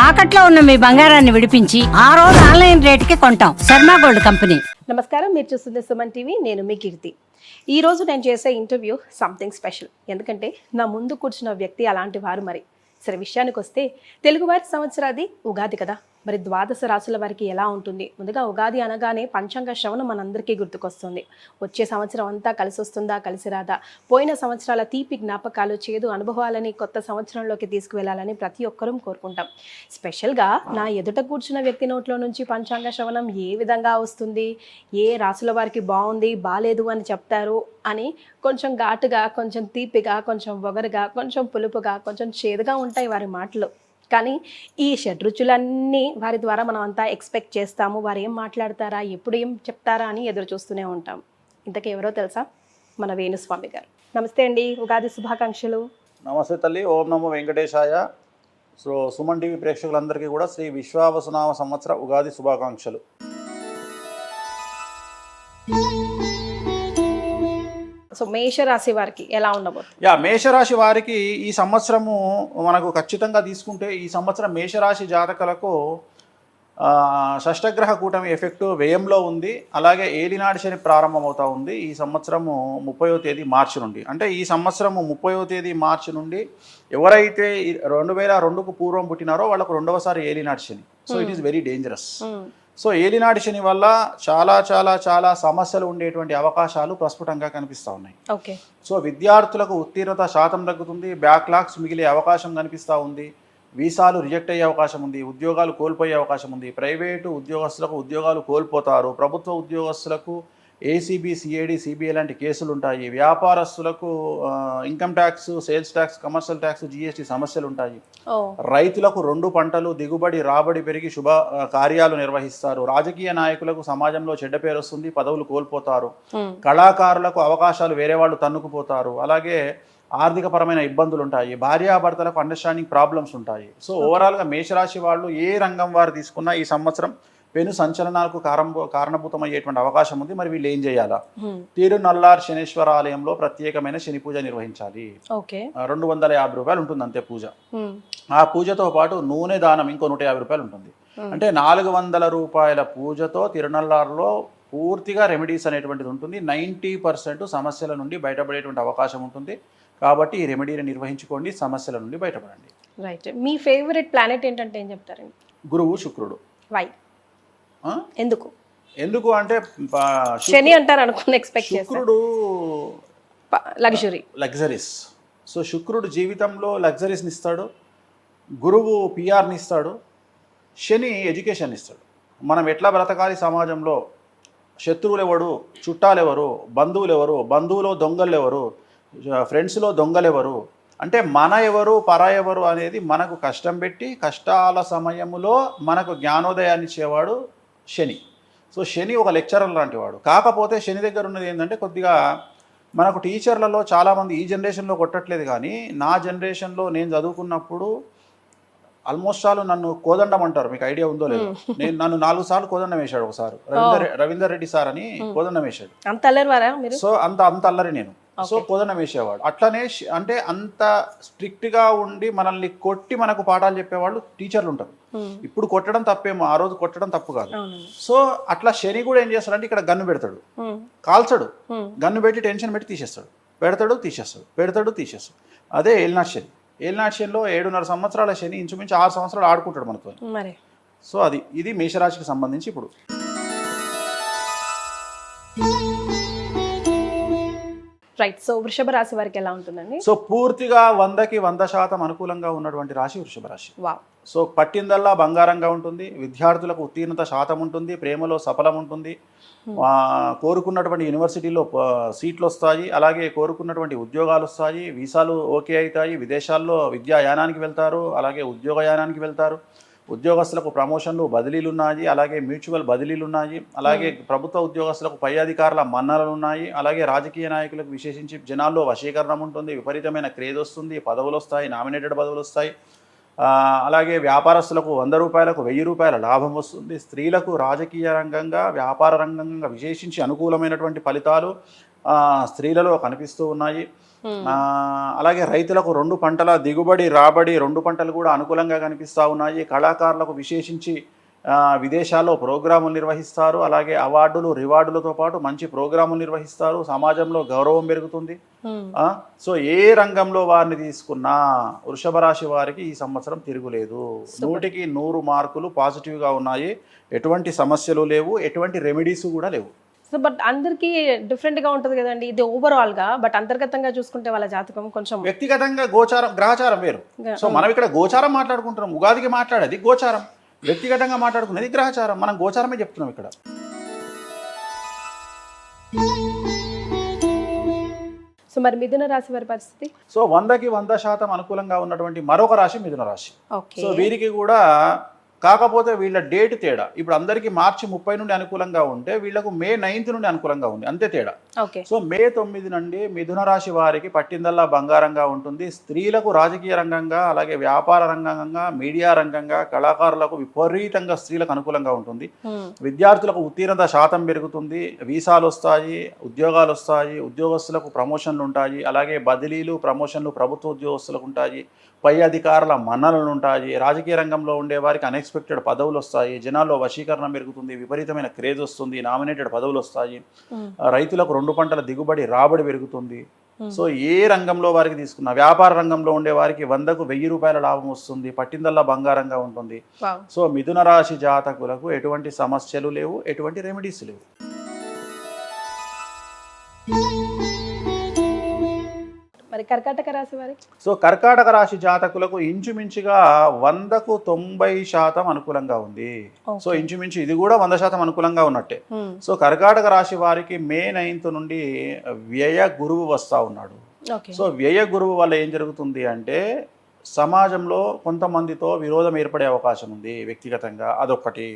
తాకట్లో ఉన్న మీ బంగారాన్ని విడిపించి ఆ రోజు ఆన్లైన్ రేటుకి కొంటాం. Sharma gold company. నమస్కారం, మీరు చూస్తుంది సుమన్ టీవీ. నేను మీ కీర్తి. ఈరోజు నేను చేసే ఇంటర్వ్యూ సంథింగ్ స్పెషల్. ఎందుకంటే నా ముందు కూర్చున్న వ్యక్తి అలాంటి వారు. మరి సరే, విషయానికి వస్తే తెలుగువారి సంవత్సరాది ఉగాది కదా. మరి ద్వాదశ రాశుల వారికి ఎలా ఉంటుంది? ముందుగా ఉగాది అనగానే పంచాంగ శ్రవణం మనందరికీ గుర్తుకొస్తుంది. వచ్చే సంవత్సరం అంతా కలిసి వస్తుందా, కలిసి రాదా, పోయిన సంవత్సరాల తీపి జ్ఞాపకాలు, చేదు అనుభవాలని కొత్త సంవత్సరంలోకి తీసుకువెళ్ళాలని ప్రతి ఒక్కరూ కోరుకుంటాం. స్పెషల్గా నా ఎదుట కూర్చున్న వ్యక్తి నోట్లో నుంచి పంచాంగ శ్రవణం ఏ విధంగా వస్తుంది, ఏ రాశుల వారికి బాగుంది బాలేదు అని చెప్తారు అని కొంచెం ఘాటుగా, కొంచెం తీపిగా, కొంచెం ఒగరుగా, కొంచెం పులుపుగా, కొంచెం చేదుగా ఉంటాయి వారి మాటలు. కానీ ఈ షడ్రుచులన్నీ వారి ద్వారా మనం అంతా ఎక్స్పెక్ట్ చేస్తాము. వారు ఏం మాట్లాడతారా, ఎప్పుడు ఏం చెప్తారా అని ఎదురు చూస్తూనే ఉంటాం. ఇంతకీ ఎవరో తెలుసా? మన వేణుస్వామి గారు. నమస్తే అండి, ఉగాది శుభాకాంక్షలు. నమస్తే తల్లి. ఓం నమో వెంకటేశాయ. సో సుమన్ టీవీ ప్రేక్షకులందరికీ కూడా శ్రీ విశ్వావసునామ సంవత్సర ఉగాది శుభాకాంక్షలు. సో మేషరాశి వారికి ఎలా ఉండబోతుంది? మేషరాశి వారికి ఈ సంవత్సరము మనకు ఖచ్చితంగా తీసుకుంటే, ఈ సంవత్సరం మేషరాశి జాతకులకు షష్టగ్రహ కూటమి ఎఫెక్ట్ వ్యయంలో ఉంది. అలాగే ఏలినాటి శని ప్రారంభమవుతా ఉంది ఈ సంవత్సరము 30వ తేదీ మార్చి నుండి. అంటే ఈ సంవత్సరము 30వ తేదీ మార్చి నుండి ఎవరైతే 2002కు పూర్వం పుట్టినారో వాళ్ళకు రెండవసారి ఏలినాటి Shani. So it is very dangerous. So ఏలినాటి శని వల్ల చాలా చాలా చాలా సమస్యలు ఉండేటువంటి అవకాశాలు ప్రస్ఫుటంగా కనిపిస్తూ ఉన్నాయి. ఓకే. సో విద్యార్థులకు ఉత్తీర్ణత శాతం తగ్గుతుంది, బ్యాక్లాగ్స్ మిగిలే అవకాశం కనిపిస్తూ ఉంది, వీసాలు రిజెక్ట్ అయ్యే అవకాశం ఉంది, ఉద్యోగాలు కోల్పోయే అవకాశం ఉంది, ప్రైవేటు ఉద్యోగస్తులకు ఉద్యోగాలు కోల్పోతారు, ప్రభుత్వ ఉద్యోగస్తులకు ఏసీబీ, సిఐడి, సిబిఐ లాంటి కేసులు ఉంటాయి, వ్యాపారస్తులకు income tax, sales tax, commercial tax, GST సమస్యలు ఉంటాయి, రైతులకు 2 పంటలు దిగుబడి రాబడి పెరిగి శుభ కార్యాలు నిర్వహిస్తారు, రాజకీయ నాయకులకు సమాజంలో చెడ్డ పేరు వస్తుంది, పదవులు కోల్పోతారు, కళాకారులకు అవకాశాలు వేరే వాళ్ళు తన్నుకుపోతారు, అలాగే ఆర్థిక పరమైన ఇబ్బందులు ఉంటాయి, భార్యాభర్తలకు అండర్స్టాండింగ్ ప్రాబ్లమ్స్ ఉంటాయి. సో ఓవరాల్గా మేషరాశి వాళ్ళు ఏ రంగం వారు తీసుకున్నా ఈ సంవత్సరం పెను సంచలనాలకు కారణభూతమయ్యేటువంటి అవకాశం ఉంది. మరి వీళ్ళు ఏం చేయాలా? తిరునల్లార్ శనేశ్వర ఆలయంలో ప్రత్యేకమైన శని పూజ నిర్వహించాలి. 250 రూపాయలు ఉంటుంది అంతే పూజ. ఆ పూజతో పాటు నూనె దానం ఇంకో 150 రూపాయలు ఉంటుంది. అంటే 400 రూపాయల పూజతో తిరునల్లార్లో పూర్తిగా రెమెడీస్ అనేటువంటిది ఉంటుంది. 90% సమస్యల నుండి బయటపడేటువంటి అవకాశం ఉంటుంది. కాబట్టి ఈ రెమెడీని నిర్వహించుకోండి, సమస్యల నుండి బయటపడండి. రైట్. మీ ఫేవరెట్ ప్లానెట్ ఏంటంటే ఏం చెప్తారండి? గురువు, శుక్రుడు. వై? ఎందుకు అంటే శని అంటారు అనుకున్న ఎక్స్పెక్ట్ చేశాను. శుక్రుడు లగ్జరీస్. సో శుక్రుడు జీవితంలో లగ్జరీస్ని ఇస్తాడు, గురువు పిఆర్ని ఇస్తాడు, శని ఎడ్యుకేషన్ ఇస్తాడు. మనం ఎట్లా బ్రతకాలి సమాజంలో, శత్రువులు ఎవరు, చుట్టాలు ఎవరు, బంధువులు ఎవరు, బంధువులో దొంగలు ఎవరు, ఫ్రెండ్స్లో దొంగలు ఎవరు, అంటే మన ఎవరు పరా ఎవరు అనేది మనకు కష్టం పెట్టి కష్టాల సమయంలో మనకు జ్ఞానోదయాన్ని ఇచ్చేవాడు శని. సో శని ఒక లెక్చరర్ లాంటి వాడు. కాకపోతే శని దగ్గర ఉన్నది ఏంటంటే కొద్దిగా మనకు టీచర్లలో చాలామంది ఈ జనరేషన్లో కొట్టట్లేదు, కానీ నా జనరేషన్లో నేను చదువుకున్నప్పుడు ఆల్మోస్ట్ ఆల్ నన్ను కోదండం అంటారు. మీకు ఐడియా ఉందో లేదు? నన్ను 4 సార్లు కోదండం వేశాడు. ఒకసారి రవీందర్ రెడ్డి సార్ అని కోదండం వేశాడు. సో అంత అల్లరి నేను. సో కోదండం వేసేవాడు. అట్లనే అంటే అంత స్ట్రిక్ట్గా ఉండి మనల్ని కొట్టి మనకు పాఠాలు చెప్పేవాళ్ళు టీచర్లు ఉంటారు. ఇప్పుడు కొట్టడం తప్పేమో, ఆ రోజు కొట్టడం తప్పు కాదు. సో అట్లా శని కూడా ఏం చేస్తాడంటే ఇక్కడ గన్ను పెడతాడు, కాల్చడు, గన్ను పెట్టి టెన్షన్ పెట్టి తీసేస్తాడు, పెడతాడు తీసేస్తాడు, పెడతాడు తీసేస్తాడు. అదే ఏలినాటి శని. ఏలినాటి శనిలో 7.5 సంవత్సరాల శని ఇంచుమించు 6 సంవత్సరాలు ఆడుకుంటాడు మనతో. సో ఇది మేషరాశికి సంబంధించి. ఇప్పుడు రైట్. సో వృషభ రాశి వారికి ఎలా ఉంటుందండి? సో పూర్తిగా 100కి 100% అనుకూలంగా ఉన్నటువంటి రాశి వృషభ రాశి. సో పట్టిందల్లా బంగారంగా ఉంటుంది. విద్యార్థులకు ఉత్తీర్ణత శాతం ఉంటుంది, ప్రేమలో సఫలం ఉంటుంది, కోరుకున్నటువంటి యూనివర్సిటీలో సీట్లు వస్తాయి, అలాగే కోరుకున్నటువంటి ఉద్యోగాలు వస్తాయి, వీసాలు ఓకే అవుతాయి, విదేశాల్లో విద్యాయానానికి వెళ్తారు, అలాగే ఉద్యోగయానానికి వెళ్తారు, ఉద్యోగస్తులకు ప్రమోషన్లు బదిలీలు ఉన్నాయి, అలాగే మ్యూచువల్ బదిలీలు ఉన్నాయి, అలాగే ప్రభుత్వ ఉద్యోగస్తులకు పై అధికారుల మన్ననలు ఉన్నాయి, అలాగే రాజకీయ నాయకులకు విశేషించి జనాల్లో వశీకరణం ఉంటుంది, విపరీతమైన క్రేజ్ వస్తుంది, పదవులు వస్తాయి, నామినేటెడ్ పదవులు వస్తాయి, అలాగే వ్యాపారస్తులకు 100 రూపాయలకు 1000 రూపాయల లాభం వస్తుంది, స్త్రీలకు రాజకీయ రంగంగా వ్యాపార రంగంగా విశేషించి అనుకూలమైనటువంటి ఫలితాలు స్త్రీలలో కనిపిస్తూ ఉన్నాయి. అలాగే రైతులకు 2 పంటల దిగుబడి రాబడి 2 పంటలు కూడా అనుకూలంగా కనిపిస్తూ ఉన్నాయి. కళాకారులకు విశేషించి విదేశాల్లో ప్రోగ్రాములు నిర్వహిస్తారు. అలాగే అవార్డులు రివార్డులతో పాటు మంచి ప్రోగ్రాములు నిర్వహిస్తారు. సమాజంలో గౌరవం పెరుగుతుంది. సో ఏ రంగంలో వారిని తీసుకున్నా వృషభ రాశి వారికి ఈ సంవత్సరం తిరుగులేదు. 100కి 100 మార్కులు పాజిటివ్గా ఉన్నాయి. ఎటువంటి సమస్యలు లేవు, ఎటువంటి రెమెడీస్ కూడా లేవు. సో బట్ అందరికీ డిఫరెంట్గా ఉంటుంది కదండి ఇది ఓవరాల్గా. బట్ అంతర్గతంగా చూసుకుంటే వాళ్ళ జాతకం కొంచెం వ్యక్తిగతంగా గోచారం గ్రహచారం వేరు. సో మనం ఇక్కడ గోచారం మాట్లాడుకుంటున్నాం. ఉగాదికి మాట్లాడేది గోచారం, వ్యక్తిగతంగా మాట్లాడుకునేది గ్రహచారం. మనం గోచారమే చెప్తున్నాం ఇక్కడ. సో మరి మిథున రాశి వారి పరిస్థితి? సో 100కి 100% అనుకూలంగా ఉన్నటువంటి మరొక రాశి మిథున రాశి. ఓకే. సో వీరికి కూడా కాకపోతే వీళ్ళ డేట్ తేడా. ఇప్పుడు అందరికీ మార్చి 30 నుండి అనుకూలంగా ఉంటే వీళ్ళకు మే 9 నుండి అనుకూలంగా ఉంది, అంతే తేడా. ఓకే. సో మే 9 నుండి మిథున రాశి వారికి పట్టిందల్లా బంగారంగా ఉంటుంది. స్త్రీలకు రాజకీయ రంగంగా, అలాగే వ్యాపార రంగంగా, మీడియా రంగంగా, కళాకారులకు విపరీతంగా స్త్రీలకు అనుకూలంగా ఉంటుంది. విద్యార్థులకు ఉత్తీర్ణత శాతం పెరుగుతుంది. వీసాలు వస్తాయి, ఉద్యోగాలు వస్తాయి, ఉద్యోగస్తులకు ప్రమోషన్లు ఉంటాయి. అలాగే బదిలీలు, ప్రమోషన్లు ప్రభుత్వ ఉద్యోగస్తులకు ఉంటాయి. పై అధికారుల మన్ననలు ఉంటాయి. రాజకీయ రంగంలో ఉండే వారికి అన్ఎక్స్పెక్టెడ్ పదవులు వస్తాయి. జనాల్లో వశీకరణ పెరుగుతుంది. విపరీతమైన క్రేజ్ వస్తుంది. నామినేటెడ్ పదవులు వస్తాయి. రైతులకు 2 పంటల దిగుబడి రాబడి పెరుగుతుంది. సో ఏ రంగంలో వారికి తీసుకున్నా, వ్యాపార రంగంలో ఉండే వారికి 100కు 1000 రూపాయల లాభం వస్తుంది. పట్టిందల్లా బంగారంగా ఉంటుంది. సో మిథున రాశి జాతకులకు ఎటువంటి సమస్యలు లేవు, ఎటువంటి రెమెడీస్ లేవు. మరి కర్కాటక రాశి వారి? సో కర్కాటక రాశి జాతకులకు ఇంచుమించుగా 100కు 90% అనుకూలంగా ఉంది. సో ఇంచుమించు ఇది కూడా 100% అనుకూలంగా ఉన్నట్టే. సో కర్కాటక రాశి వారికి మే 9th నుండి వ్యయ గురువు వస్తూ ఉన్నాడు. సో వ్యయ గురువు వల్ల ఏం జరుగుతుంది అంటే సమాజంలో కొంతమందితో విరోధం ఏర్పడే అవకాశం ఉంది వ్యక్తిగతంగా, అదొక్కటి.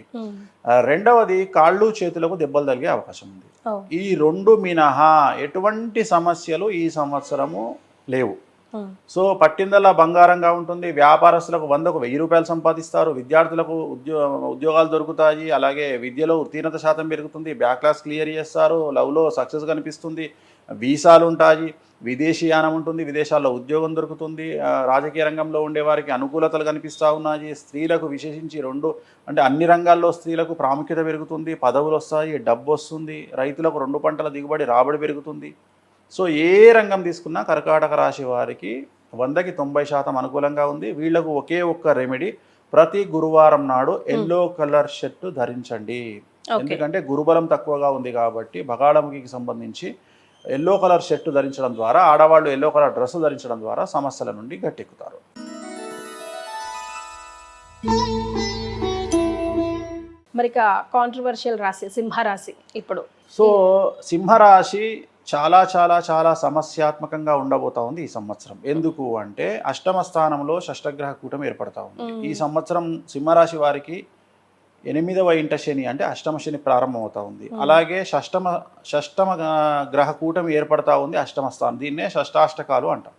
రెండవది కాళ్ళు చేతులకు దెబ్బలు తగిలే అవకాశం ఉంది. ఈ 2 మినహా ఎటువంటి సమస్యలు ఈ సంవత్సరము లేవు. సో పట్టిందల్లా బంగారంగా ఉంటుంది. వ్యాపారస్తులకు 100కు 1000 రూపాయలు సంపాదిస్తారు. విద్యార్థులకు ఉద్యోగాలు దొరుకుతాయి. అలాగే విద్యలో ఉత్తీర్ణత శాతం పెరుగుతుంది. బ్యాక్లాస్ క్లియర్ చేస్తారు. లవ్లో సక్సెస్ కనిపిస్తుంది. వీసాలు ఉంటాయి. విదేశీయానం ఉంటుంది. విదేశాల్లో ఉద్యోగం దొరుకుతుంది. రాజకీయ రంగంలో ఉండే వారికి అనుకూలతలు కనిపిస్తూ ఉన్నాయి. స్త్రీలకు విశేషించి అంటే అన్ని రంగాల్లో స్త్రీలకు ప్రాముఖ్యత పెరుగుతుంది. పదవులు వస్తాయి, డబ్బు వస్తుంది. రైతులకు 2 పంటల దిగుబడి రాబడి పెరుగుతుంది. సో ఏ రంగం తీసుకున్నా కర్కాటక రాశి వారికి 100కి 90% అనుకూలంగా ఉంది. వీళ్లకు ఒకే ఒక్క రెమెడీ, ప్రతి గురువారం నాడు ఎల్లో కలర్ షర్ట్ ధరించండి. ఎందుకంటే గురుబలం తక్కువగా ఉంది కాబట్టి బగాళముఖికి సంబంధించి ఎల్లో కలర్ షర్ట్ ధరించడం ద్వారా, ఆడవాళ్ళు ఎల్లో కలర్ డ్రెస్ ధరించడం ద్వారా సమస్యల నుండి గట్టెక్కుతారు. మరి కాంట్రవర్షియల్ రాశి సింహరాశి ఇప్పుడు. సో సింహరాశి చాలా చాలా చాలా సమస్యాత్మకంగా ఉండబోతా ఉంది ఈ సంవత్సరం. ఎందుకు అంటే అష్టమ స్థానంలో షష్టగ్రహ కూటమి ఏర్పడతా ఉంది. ఈ సంవత్సరం సింహరాశి వారికి 8వ ఇంట శని అంటే అష్టమ శని ప్రారంభమవుతా ఉంది. అలాగే షష్టమ గ్రహ కూటమి ఏర్పడతా ఉంది అష్టమ స్థానం. దీన్నే షష్టాష్టకాలు అంటాం.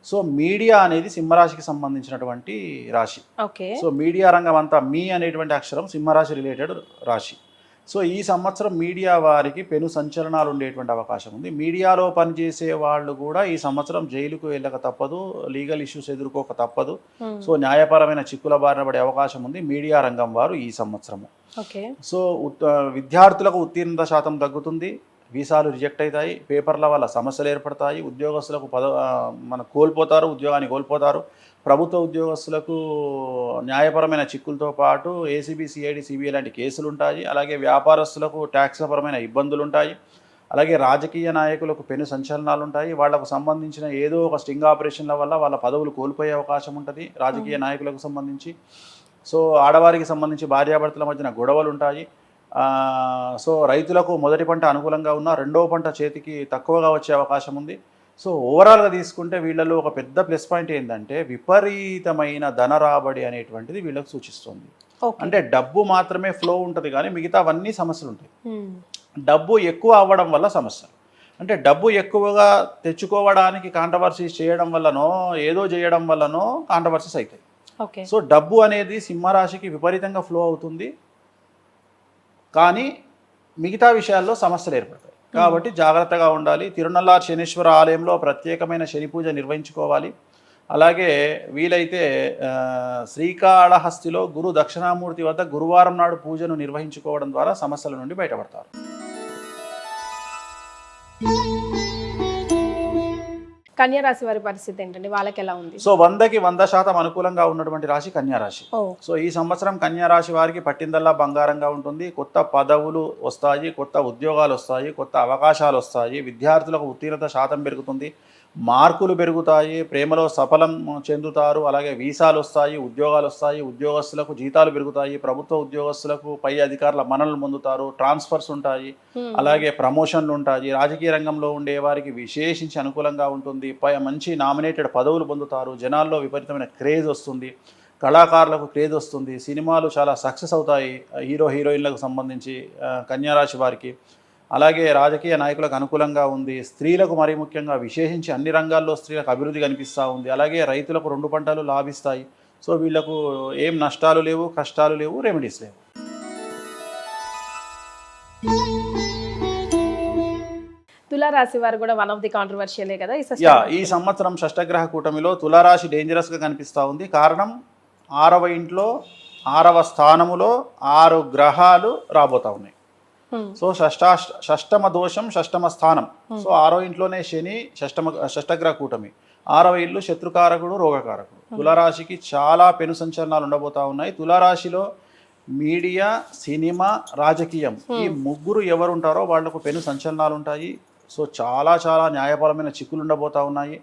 సో మీడియా అనేది సింహరాశికి సంబంధించినటువంటి రాశి. సో మీడియా రంగం అంతా మీ అనేటువంటి అక్షరం సింహరాశి రిలేటెడ్ రాశి. సో ఈ సంవత్సరం మీడియా వారికి పెను సంచలనాలు ఉండేటువంటి అవకాశం ఉంది. మీడియాలో పనిచేసే వాళ్ళు కూడా ఈ సంవత్సరం జైలుకు వెళ్ళక తప్పదు, లీగల్ ఇష్యూస్ ఎదుర్కోక తప్పదు. సో న్యాయపరమైన చిక్కుల బారిన పడే అవకాశం ఉంది మీడియా రంగం వారు ఈ సంవత్సరము. సో విద్యార్థులకు ఉత్తీర్ణత శాతం తగ్గుతుంది. వీసాలు రిజెక్ట్ అవుతాయి. పేపర్ల వల్ల సమస్యలు ఏర్పడతాయి. ఉద్యోగస్తులకు కోల్పోతారు, ఉద్యోగాన్ని కోల్పోతారు. ప్రభుత్వ ఉద్యోగస్తులకు న్యాయపరమైన చిక్కులతో పాటు ఏసీబీ, సిఐడి, సిబిఐ లాంటి కేసులు ఉంటాయి. అలాగే వ్యాపారస్తులకు ట్యాక్స్పరమైన ఇబ్బందులు ఉంటాయి. అలాగే రాజకీయ నాయకులకు పెను సంచలనాలు ఉంటాయి. వాళ్లకు సంబంధించిన ఏదో ఒక స్టింగ్ ఆపరేషన్ల వల్ల వాళ్ళ పదవులు కోల్పోయే అవకాశం ఉంటుంది రాజకీయ నాయకులకు సంబంధించి. సో ఆడవారికి సంబంధించి భార్యాభర్తల మధ్యన గొడవలు ఉంటాయి. సో రైతులకు మొదటి పంట అనుకూలంగా ఉన్న 2వ పంట చేతికి తక్కువగా వచ్చే అవకాశం ఉంది. సో ఓవరాల్గా తీసుకుంటే వీళ్ళలో ఒక పెద్ద ప్లస్ పాయింట్ ఏంటంటే విపరీతమైన ధన రాబడి అనేటువంటిది వీళ్ళకు సూచిస్తుంది. అంటే డబ్బు మాత్రమే ఫ్లో ఉంటుంది కానీ మిగతావన్నీ సమస్యలు ఉంటాయి. డబ్బు ఎక్కువ అవ్వడం వల్ల సమస్యలు, అంటే డబ్బు ఎక్కువగా తెచ్చుకోవడానికి కాంట్రవర్సీస్ చేయడం వల్లనో ఏదో చేయడం వల్లనో కాంట్రవర్సీస్ అవుతాయి. సో డబ్బు అనేది సింహరాశికి విపరీతంగా ఫ్లో అవుతుంది కానీ మిగతా విషయాల్లో సమస్యలు ఏర్పడతాయి. కాబట్టి జాగ్రత్తగా ఉండాలి. తిరునల్లార్ శనీశ్వర ఆలయంలో ప్రత్యేకమైన శని పూజ నిర్వహించుకోవాలి. అలాగే వీలైతే శ్రీకాళహస్తిలో గురు దక్షిణామూర్తి వద్ద గురువారం నాడు పూజను నిర్వహించుకోవడం ద్వారా సమస్యల నుండి బయటపడతారు. కన్యా రాశి వారి పరిస్థితి ఏంటండి, వాళ్ళకి ఎలా ఉంది? సో 100కి 100% అనుకూలంగా ఉన్నటువంటి రాశి కన్యా రాశి. ఓ సో ఈ సంవత్సరం కన్యా రాశి వారికి పట్టిందల్లా బంగారంగా ఉంటుంది. కొత్త పదవులు వస్తాయి, కొత్త ఉద్యోగాలు వస్తాయి, కొత్త అవకాశాలు వస్తాయి. విద్యార్థులకు ఉత్తీర్ణత శాతం పెరుగుతుంది, మార్కులు పెరుగుతాయి, ప్రేమలో సఫలం చెందుతారు. అలాగే వీసాలు వస్తాయి, ఉద్యోగాలు వస్తాయి, ఉద్యోగస్తులకు జీతాలు పెరుగుతాయి, ప్రభుత్వ ఉద్యోగస్తులకు పై అధికారుల మన్ననలు పొందుతారు, ట్రాన్స్ఫర్స్ ఉంటాయి, అలాగే ప్రమోషన్లు ఉంటాయి. రాజకీయ రంగంలో ఉండే వారికి విశేషించి అనుకూలంగా ఉంటుంది. మంచి నామినేటెడ్ పదవులు పొందుతారు. జనాల్లో విపరీతమైన క్రేజ్ వస్తుంది, కళాకారులకు క్రేజ్ వస్తుంది, సినిమాలు చాలా సక్సెస్ అవుతాయి హీరో హీరోయిన్లకు సంబంధించి కన్యారాశి వారికి. అలాగే రాజకీయ నాయకులకు అనుకూలంగా ఉంది. స్త్రీలకు మరీ ముఖ్యంగా విశేషించి అన్ని రంగాల్లో స్త్రీలకు అభివృద్ధి కనిపిస్తూ ఉంది. అలాగే రైతులకు 2 పంటలు లాభిస్తాయి. సో వీళ్లకు ఏం నష్టాలు లేవు, కష్టాలు లేవు, రెమెడీస్ లేవు. తులారాశి వారు కూడా వన్ ఆఫ్ ది కాంట్రవర్షియలే కదా ఈ సంవత్సరం షష్టగ్రహ కూటమిలో తులారాశి డేంజరస్గా కనిపిస్తూ ఉంది. కారణం 6వ ఇంట్లో 6వ స్థానములో 6 గ్రహాలు రాబోతా ఉన్నాయి. సో షష్టమ దోషం, షష్టమ స్థానం. సో 6వ ఇంట్లోనే శని, షష్టగ్రహ కూటమి. 6వ ఇల్లు శత్రుకారకుడు, రోగకారకుడు. తులారాశికి చాలా పెను సంచలనాలు ఉండబోతా ఉన్నాయి. తులారాశిలో మీడియా, సినిమా, రాజకీయం ఈ 3 ఎవరు ఉంటారో వాళ్లకు పెను సంచలనాలు ఉంటాయి. సో చాలా చాలా న్యాయపరమైన చిక్కులు ఉండబోతా ఉన్నాయి.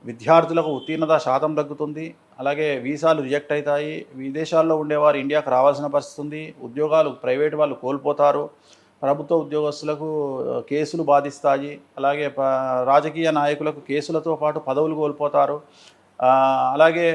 విద్యార్థులకు ఉత్తీర్ణత శాతం తగ్గుతుంది. అలాగే వీసాలు రిజెక్ట్ అవుతాయి. విదేశాల్లో ఉండేవారు ఇండియాకు రావాల్సిన పరిస్థితి ఉంది. ఉద్యోగాలు ప్రైవేట్ వాళ్ళు కోల్పోతారు. ప్రభుత్వ ఉద్యోగస్తులకు కేసులు బాధిస్తాయి. అలాగే రాజకీయ నాయకులకు కేసులతో పాటు పదవులు కోల్పోతారు. అలాగే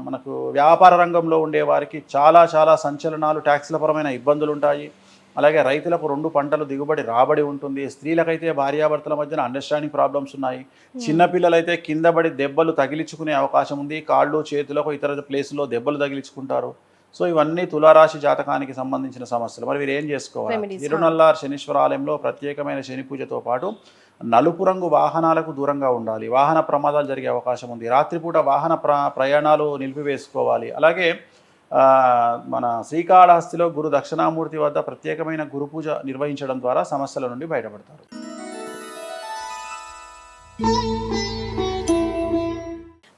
మనకు వ్యాపార రంగంలో ఉండే వారికి చాలా చాలా సంచలనాలు, ట్యాక్స్ల పరమైన ఇబ్బందులు ఉంటాయి. అలాగే రైతులకు 2 పంటలు దిగుబడి రాబడి ఉంటుంది. స్త్రీలకైతే భార్యాభర్తల మధ్యన అండర్స్టాండింగ్ ప్రాబ్లమ్స్ ఉన్నాయి. చిన్నపిల్లలైతే కింద పడి దెబ్బలు తగిలించుకునే అవకాశం ఉంది. కాళ్ళు, చేతులకు, ఇతర ప్లేసుల్లో దెబ్బలు తగిలించుకుంటారు. సో ఇవన్నీ తులారాశి జాతకానికి సంబంధించిన సమస్యలు. మరి వీరు ఏం చేసుకోవాలి? తిరునల్లార్ శనీశ్వర ఆలయంలో ప్రత్యేకమైన శని పూజతో పాటు నలుపు రంగు వాహనాలకు దూరంగా ఉండాలి. వాహన ప్రమాదాలు జరిగే అవకాశం ఉంది. రాత్రిపూట వాహన ప్రయాణాలు నిలిపివేసుకోవాలి. అలాగే మన శ్రీకాళహస్తిలో గురు దక్షిణామూర్తి వద్ద ప్రత్యేకమైన గురు పూజ నిర్వహించడం ద్వారా సమస్యల నుండి బయటపడతారు.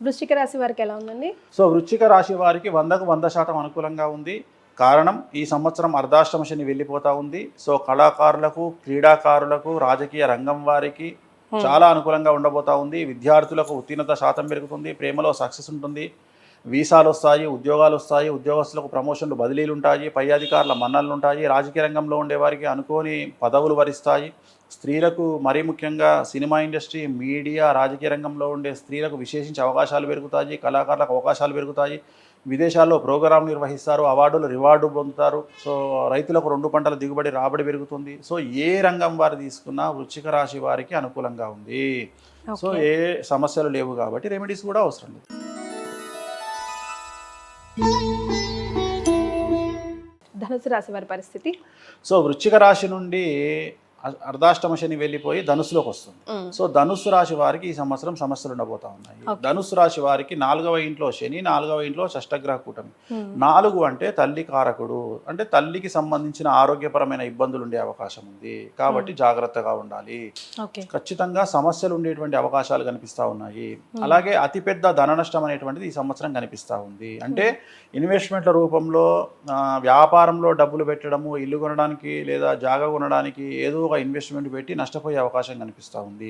వృశ్చిక రాశి వారికి ఎలా ఉందండి? సో వృశ్చిక రాశి వారికి 100కు 100% అనుకూలంగా ఉంది. కారణం ఈ సంవత్సరం అర్ధాష్టమ శని వెళ్ళిపోతూ ఉంది. సో కళాకారులకు, క్రీడాకారులకు, రాజకీయ రంగం వారికి చాలా అనుకూలంగా ఉండబోతా ఉంది. విద్యార్థులకు ఉత్తీర్ణత శాతం పెరుగుతుంది, ప్రేమలో సక్సెస్ ఉంటుంది, వీసాలు వస్తాయి, ఉద్యోగాలు వస్తాయి, ఉద్యోగస్తులకు ప్రమోషన్లు, బదిలీలు ఉంటాయి, పై అధికారుల మన్ననలు ఉంటాయి. రాజకీయ రంగంలో ఉండేవారికి అనుకోని పదవులు వరిస్తాయి. స్త్రీలకు మరీ ముఖ్యంగా సినిమా ఇండస్ట్రీ, మీడియా, రాజకీయ రంగంలో ఉండే స్త్రీలకు విశేషించి అవకాశాలు పెరుగుతాయి. కళాకారులకు అవకాశాలు పెరుగుతాయి. విదేశాల్లో ప్రోగ్రాం నిర్వహిస్తారు, అవార్డులు, రివార్డు పొందుతారు. సో రైతులకు 2 పంటల దిగుబడి రాబడి పెరుగుతుంది. సో ఏ రంగం వారు తీసుకున్నా వృశ్చిక రాశి వారికి అనుకూలంగా ఉంది. సో ఏ సమస్యలు లేవు కాబట్టి రెమెడీస్ కూడా అవసరం లేదు. ధనుసు రాశి వారి పరిస్థితి. సో వృశ్చిక రాశి నుండి అర్ధాష్టమ శని వెళ్ళిపోయి ధనుసులోకి వస్తుంది. సో ధనుసు రాశి వారికి ఈ సంవత్సరం సమస్యలు ఉండబోతా ఉన్నాయి. ధనుసు రాశి వారికి 4వ ఇంట్లో శని, 4వ ఇంట్లో షష్టగ్రహ కూటమి. 4 అంటే తల్లి కారకుడు, అంటే తల్లికి సంబంధించిన ఆరోగ్యపరమైన ఇబ్బందులు ఉండే అవకాశం ఉంది. కాబట్టి జాగ్రత్తగా ఉండాలి. ఖచ్చితంగా సమస్యలు ఉండేటువంటి అవకాశాలు కనిపిస్తూ ఉన్నాయి. అలాగే అతిపెద్ద ధన నష్టం అనేటువంటిది ఈ సంవత్సరం కనిపిస్తూ ఉంది. అంటే ఇన్వెస్ట్మెంట్ల రూపంలో వ్యాపారంలో డబ్బులు పెట్టడము, ఇల్లు కొనడానికి లేదా జాగా కొనడానికి ఏదో ఒక ఇన్వెస్ట్మెంట్ పెట్టి నష్టపోయే అవకాశం కనిపిస్తూ ఉంది.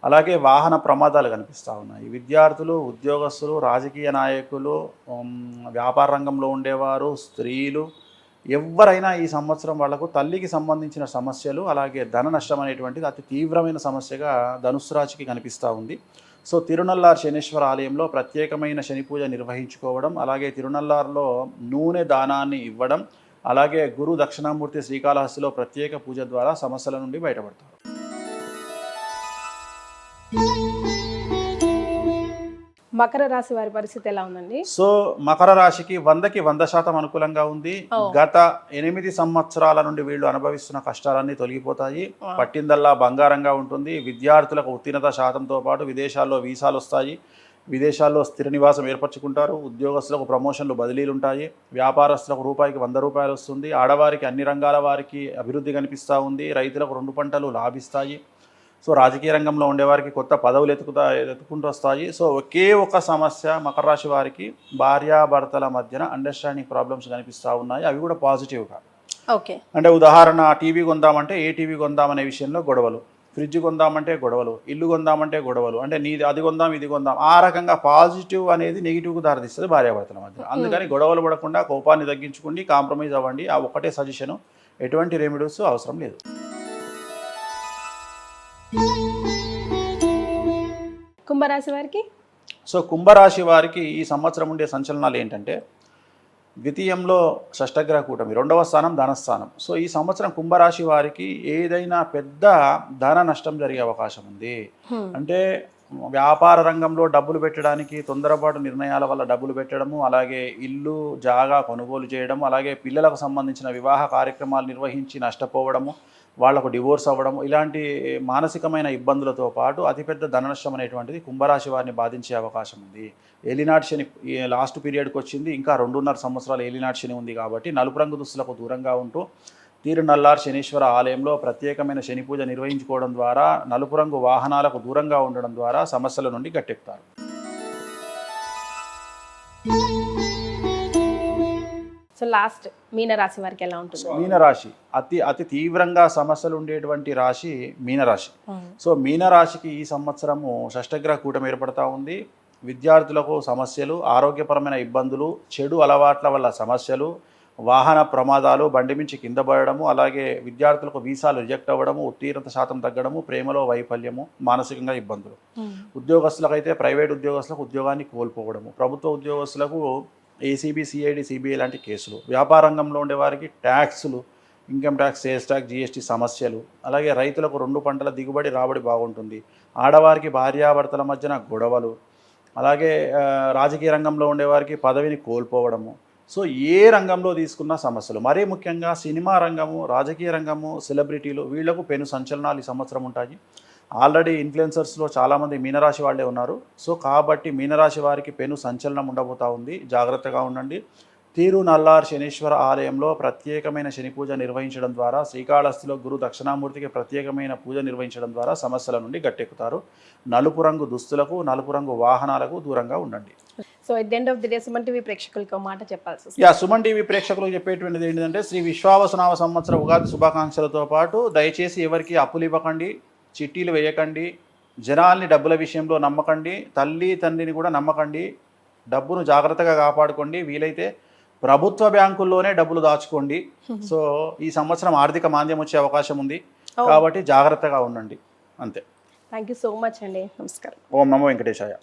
అలాగే వాహన ప్రమాదాలు కనిపిస్తూ ఉన్నాయి. విద్యార్థులు, ఉద్యోగస్తులు, రాజకీయ నాయకులు, వ్యాపార రంగంలో ఉండేవారు, స్త్రీలు ఎవరైనా ఈ సంవత్సరం వాళ్లకు తల్లికి సంబంధించిన సమస్యలు, అలాగే ధన నష్టం అనేటువంటిది అతి తీవ్రమైన సమస్యగా ధనుసు రాశికి కనిపిస్తూ ఉంది. సో తిరునల్లార్ శనీశ్వర ఆలయంలో ప్రత్యేకమైన శని పూజ నిర్వహించుకోవడం, అలాగే తిరునల్లార్లో నూనె దానాన్ని ఇవ్వడం, అలాగే గురు దక్షిణామూర్తి శ్రీకాళహస్తిలో ప్రత్యేక పూజ ద్వారా సమస్యల నుండి బయటపడతారు. మకర రాశి వారి పరిస్థితి ఎలా ఉందండి? సో మకర రాశికి 100కి 100% అనుకూలంగా ఉంది. గత 8 సంవత్సరాల నుండి వీళ్ళు అనుభవిస్తున్న కష్టాలన్నీ తొలగిపోతాయి. పట్టిందల్లా బంగారంగా ఉంటుంది. విద్యార్థులకు ఉత్తీర్ణత శాతంతో పాటు విదేశాల్లో వీసాలు వస్తాయి. విదేశాల్లో స్థిర నివాసం ఏర్పరచుకుంటారు. ఉద్యోగస్తులకు ప్రమోషన్లు బదిలీలు ఉంటాయి. వ్యాపారస్తులకు రూపాయికి 100 రూపాయలు వస్తుంది. ఆడవారికి అన్ని రంగాల వారికి అభివృద్ధి కనిపిస్తూ ఉంది. రైతులకు 2 పంటలు లాభిస్తాయి. సో రాజకీయ రంగంలో ఉండేవారికి కొత్త పదవులు ఎత్తుకుంటూ వస్తాయి. సో ఒకే ఒక సమస్య మకర రాశి వారికి భార్యాభర్తల మధ్యన అండర్స్టాండింగ్ ప్రాబ్లమ్స్ కనిపిస్తూ ఉన్నాయి. అవి కూడా పాజిటివ్గా. ఓకే, అంటే ఉదాహరణ టీవీ కొందామంటే ఏ టీవీ కొందామనే విషయంలో గొడవలు, ఫ్రిడ్జ్ కొందామంటే గొడవలు, ఇల్లు కొందామంటే గొడవలు, అంటే నీది అది కొందాం ఇది కొందాం, ఆ రకంగా పాజిటివ్ అనేది నెగిటివ్కు దారితీస్తుంది భార్యాభర్తల మధ్య. అందుకని గొడవలు పడకుండా కోపాన్ని తగ్గించుకోండి, కాంప్రమైజ్ అవ్వండి. ఆ ఒక్కటే సజెషను, ఎటువంటి రెమెడీస్ అవసరం లేదు. కుంభరాశి వారికి? సో కుంభరాశి వారికి ఈ సంవత్సరం ఉండే సంచలనాలు ఏంటంటే, ద్వితీయంలో షష్టగ్రహ కూటమి, 2వ స్థానం ధనస్థానం. సో ఈ సంవత్సరం కుంభరాశి వారికి ఏదైనా పెద్ద ధన నష్టం జరిగే అవకాశం ఉంది. అంటే వ్యాపార రంగంలో డబ్బులు పెట్టడానికి తొందరపాటు నిర్ణయాల వల్ల డబ్బులు పెట్టడము, అలాగే ఇల్లు జాగా కొనుగోలు చేయడము, అలాగే పిల్లలకు సంబంధించిన వివాహ కార్యక్రమాలు నిర్వహించి నష్టపోవడము, వాళ్లకు డివోర్స్ అవ్వడము, ఇలాంటి మానసికమైన ఇబ్బందులతో పాటు అతిపెద్ద ధన నష్టం అనేటువంటిది కుంభరాశి వారిని బాధించే అవకాశం ఉంది. ఏలినాటి శని లాస్ట్ పీరియడ్కి వచ్చింది. ఇంకా 2.5 సంవత్సరాలు ఏలినాటి శని ఉంది. కాబట్టి నలుపు రంగు దుస్తులకు దూరంగా ఉంటూ తీరునల్లార్ శనీశ్వర ఆలయంలో ప్రత్యేకమైన శని పూజ నిర్వహించుకోవడం ద్వారా, నలుపు రంగు వాహనాలకు దూరంగా ఉండడం ద్వారా సమస్యల నుండి గట్టెక్కుతారు. సో లాస్ట్ మీనరాశి వారికి ఎలా ఉంటుంది? మీనరాశి అతి తీవ్రంగా సమస్యలు ఉండేటువంటి రాశి మీనరాశి. సో మీనరాశికి ఈ సంవత్సరము షష్టగ్రహ కూటమి ఏర్పడతా ఉంది. విద్యార్థులకు సమస్యలు, ఆరోగ్యపరమైన ఇబ్బందులు, చెడు అలవాట్ల వల్ల సమస్యలు, వాహన ప్రమాదాలు, బండి మించి కింద పడడము, అలాగే విద్యార్థులకు వీసాలు రిజెక్ట్ అవ్వడము, ఉత్తీర్ణత శాతం తగ్గడము, ప్రేమలో వైఫల్యము, మానసికంగా ఇబ్బందులు. ఉద్యోగస్తులకు అయితే ప్రైవేట్ ఉద్యోగస్తులకు ఉద్యోగాన్ని కోల్పోవడము, ప్రభుత్వ ఉద్యోగస్తులకు ఏసీబీ, సిఐడి, సిబిఐ లాంటి కేసులు, వ్యాపార రంగంలో ఉండేవారికి ట్యాక్సులు, income tax, sales tax, GST సమస్యలు, అలాగే రైతులకు 2 పంటల దిగుబడి రాబడి బాగుంటుంది. ఆడవారికి భార్యాభర్తల మధ్యన గొడవలు, అలాగే రాజకీయ రంగంలో ఉండేవారికి పదవిని కోల్పోవడము. సో ఏ రంగంలో తీసుకున్న సమస్యలు, మరీ ముఖ్యంగా సినిమా రంగము, రాజకీయ రంగము, సెలబ్రిటీలు, వీళ్లకు పెను సంచలనాలు ఈ సంవత్సరం ఉంటాయి. ఆల్రెడీ ఇన్ఫ్లుయెన్సర్స్లో చాలామంది మీనరాశి వాళ్ళే ఉన్నారు. సో కాబట్టి మీనరాశి వారికి పెను సంచలనం ఉండబోతూ ఉంది. జాగ్రత్తగా ఉండండి. తీరునల్లార్ శనీశ్వర ఆలయంలో ప్రత్యేకమైన శని పూజ నిర్వహించడం ద్వారా, శ్రీకాళహస్తిలో గురు దక్షిణామూర్తికి ప్రత్యేకమైన పూజ నిర్వహించడం ద్వారా సమస్యల నుండి గట్టెక్కుతారు. నలుపు రంగు దుస్తులకు, నలుపు రంగు వాహనాలకు దూరంగా ఉండండి. So at the end of the day Suman TV ప్రేక్షకులకు ఒక మాట చెప్పాల్సి వస్తుంది. సుమన్ టీవీ ప్రేక్షకులకు చెప్పేటువంటిది ఏంటంటే, శ్రీ విశ్వావసునామ సంవత్సర ఉగాది శుభాకాంక్షలతో పాటు దయచేసి ఎవరికి అప్పులు ఇవ్వకండి, చిట్టీలు వేయకండి, జనాల్ని డబ్బుల విషయంలో నమ్మకండి, తల్లి తండ్రిని కూడా నమ్మకండి. డబ్బును జాగ్రత్తగా కాపాడుకోండి. వీలైతే ప్రభుత్వ బ్యాంకుల్లోనే డబ్బులు దాచుకోండి. సో ఈ సంవత్సరం ఆర్థిక మాంద్యం వచ్చే అవకాశం ఉంది. కాబట్టి జాగ్రత్తగా ఉండండి. అంతే. థ్యాంక్ యూ సో మచ్ అండి. నమస్కారం. ఓం నమో వెంకటేశాయ.